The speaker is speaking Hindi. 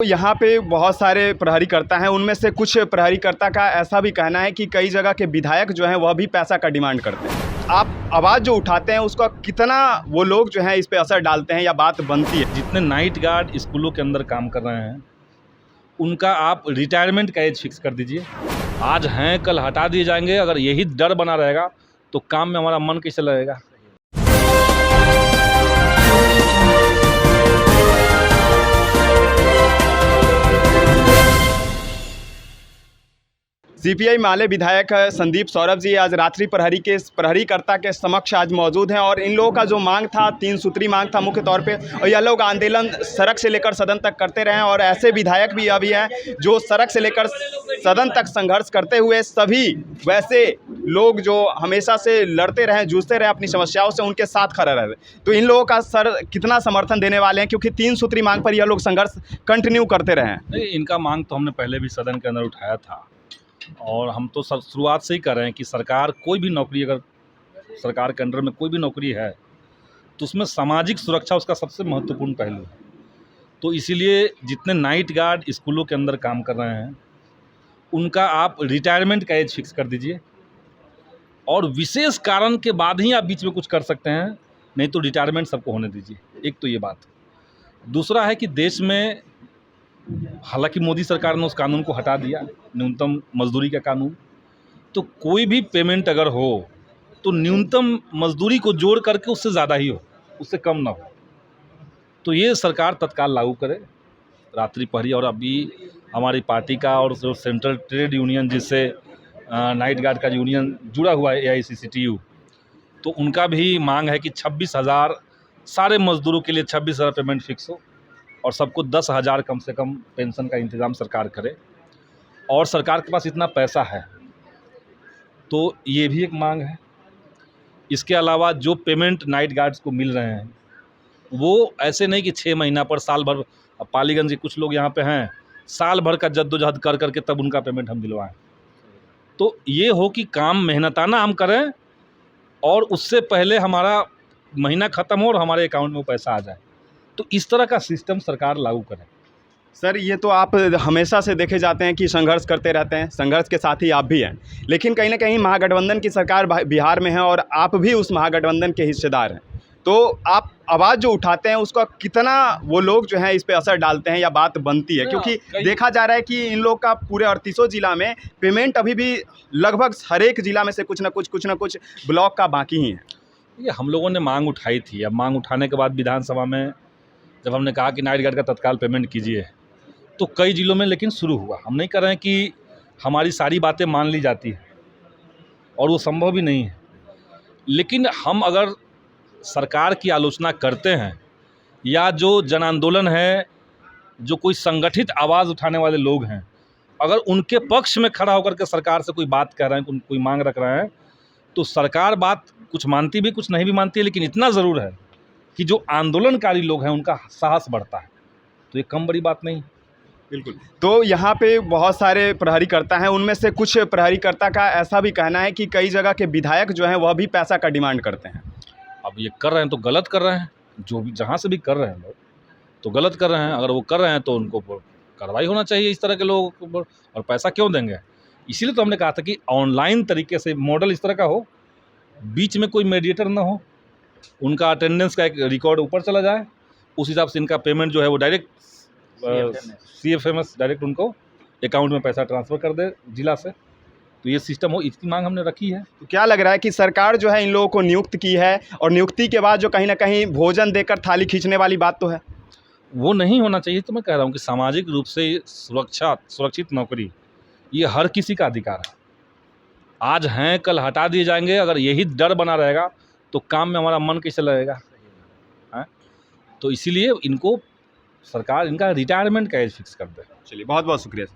तो यहाँ पे बहुत सारे प्रहरीकर्ता हैं, उनमें से कुछ प्रहरीकर्ता का ऐसा भी कहना है कि कई जगह के विधायक जो हैं वह भी पैसा का डिमांड करते हैं। आप आवाज़ जो उठाते हैं उसका कितना वो लोग जो हैं इस पे असर डालते हैं या बात बनती है? जितने नाइट गार्ड स्कूलों के अंदर काम कर रहे हैं उनका आप रिटायरमेंट का एज फिक्स कर दीजिए। आज हैं कल हटा दिए जाएंगे। अगर यही डर बना रहेगा तो काम में हमारा मन कैसे लगेगा। सीपीआई माले विधायक संदीप सौरभ जी आज रात्रि प्रहरीकर्ता के समक्ष आज मौजूद हैं और इन लोगों का जो मांग था, 3 सूत्री मांग था मुख्य तौर पे, और यह लोग आंदोलन सड़क से लेकर सदन तक करते रहे हैं। और ऐसे विधायक भी अभी हैं जो सड़क से लेकर सदन तक संघर्ष करते हुए सभी वैसे लोग जो हमेशा से लड़ते रहे, जूझते रहे अपनी समस्याओं से, उनके साथ खड़ा रहे। तो इन लोगों का सर कितना समर्थन देने वाले हैं, क्योंकि 3 सूत्री मांग पर यह लोग संघर्ष कंटिन्यू करते रहे हैं। नहीं, इनका मांग तो हमने पहले भी सदन के अंदर उठाया था और हम तो शुरुआत से ही कर रहे हैं कि सरकार कोई भी नौकरी, अगर सरकार के अंडर में कोई भी नौकरी है तो उसमें सामाजिक सुरक्षा उसका सबसे महत्वपूर्ण पहलू है। तो इसीलिए जितने नाइट गार्ड स्कूलों के अंदर काम कर रहे हैं उनका आप रिटायरमेंट का एज फिक्स कर दीजिए और विशेष कारण के बाद ही आप बीच में कुछ कर सकते हैं, नहीं तो रिटायरमेंट सबको होने दीजिए। एक तो ये बात। दूसरा है कि देश में हालांकि मोदी सरकार ने उस कानून को हटा दिया, न्यूनतम मजदूरी का कानून, तो कोई भी पेमेंट अगर हो तो न्यूनतम मजदूरी को जोड़ करके उससे ज़्यादा ही हो, उससे कम ना हो। तो ये सरकार तत्काल लागू करे रात्रि प्रहरी। और अभी हमारी पार्टी का और जो सेंट्रल ट्रेड यूनियन जिससे नाइट गार्ड का यूनियन जुड़ा हुआ है AICCTU, तो उनका भी मांग है कि 26,000 सारे मजदूरों के लिए 26,000 पेमेंट फिक्स हो और सबको 10,000 कम से कम पेंशन का इंतज़ाम सरकार करे। और सरकार के पास इतना पैसा है तो ये भी एक मांग है। इसके अलावा जो पेमेंट नाइट गार्ड्स को मिल रहे हैं वो ऐसे नहीं कि 6 महीना पर, साल भर। पालीगंज के कुछ लोग यहाँ पे हैं, साल भर का जद्दोजहद कर करके तब उनका पेमेंट हम दिलवाएं। तो ये हो कि काम मेहनताना हम करें और उससे पहले हमारा महीना ख़त्म हो और हमारे अकाउंट में वो पैसा आ जाए। तो इस तरह का सिस्टम सरकार लागू करे। सर, ये तो आप हमेशा से देखे जाते हैं कि संघर्ष करते रहते हैं, संघर्ष के साथ ही आप भी हैं, लेकिन कहीं ना कहीं महागठबंधन की सरकार बिहार में है और आप भी उस महागठबंधन के हिस्सेदार हैं। तो आप आवाज़ जो उठाते हैं उसका कितना वो लोग जो हैं इस पे असर डालते हैं या बात बनती है, क्योंकि देखा जा रहा है कि इन लोग का पूरे 38 जिला में पेमेंट अभी भी लगभग हर एक जिला में से कुछ ना कुछ ब्लॉक का बाकी ही है। ये हम लोगों ने मांग उठाई थी। अब मांग उठाने के बाद विधानसभा में जब हमने कहा कि नाइट गार्ड का तत्काल पेमेंट कीजिए तो कई जिलों में लेकिन शुरू हुआ। हम नहीं कर रहे हैं कि हमारी सारी बातें मान ली जाती हैं और वो संभव भी नहीं है, लेकिन हम अगर सरकार की आलोचना करते हैं या जो जन आंदोलन है, जो कोई संगठित आवाज़ उठाने वाले लोग हैं, अगर उनके पक्ष में खड़ा होकर के सरकार से कोई बात कर रहे हैं, कोई मांग रख रहे हैं, तो सरकार बात कुछ मानती भी कुछ नहीं भी मानती है। लेकिन इतना ज़रूर है कि जो आंदोलनकारी लोग हैं उनका साहस बढ़ता है, तो ये कम बड़ी बात नहीं। बिल्कुल। तो यहाँ पे बहुत सारे प्रहरीकर्ता हैं, उनमें से कुछ प्रहरीकर्ता का ऐसा भी कहना है कि कई जगह के विधायक जो हैं वह भी पैसा का डिमांड करते हैं। अब ये कर रहे हैं तो गलत कर रहे हैं, जो भी जहाँ से भी कर रहे हैं लोग तो गलत कर रहे हैं। अगर वो कर रहे हैं तो उनको कार्रवाई होना चाहिए इस तरह के लोगों के ऊपर। और पैसा क्यों देंगे? इसीलिए तो हमने कहा था कि ऑनलाइन तरीके से मॉडल इस तरह का हो, बीच में कोई मीडिएटर ना हो, उनका अटेंडेंस का एक रिकॉर्ड ऊपर चला जाए, उस हिसाब से इनका पेमेंट जो है वो डायरेक्ट CFMS डायरेक्ट उनको अकाउंट में पैसा ट्रांसफ़र कर दे जिला से। तो ये सिस्टम हो, इसकी मांग हमने रखी है। तो क्या लग रहा है कि सरकार जो है इन लोगों को नियुक्त की है और नियुक्ति के बाद जो कहीं ना कहीं भोजन देकर थाली खींचने वाली बात तो है, वो नहीं होना चाहिए। तो मैं कह रहा हूँ कि सामाजिक रूप से सुरक्षित नौकरी ये हर किसी का अधिकार है। आज हैं कल हटा दिए जाएंगे। अगर यही डर बना रहेगा तो काम में हमारा मन कैसे लगेगा। तो इसीलिए इनको सरकार इनका रिटायरमेंट का एज फिक्स कर दे। चलिए, बहुत बहुत शुक्रिया।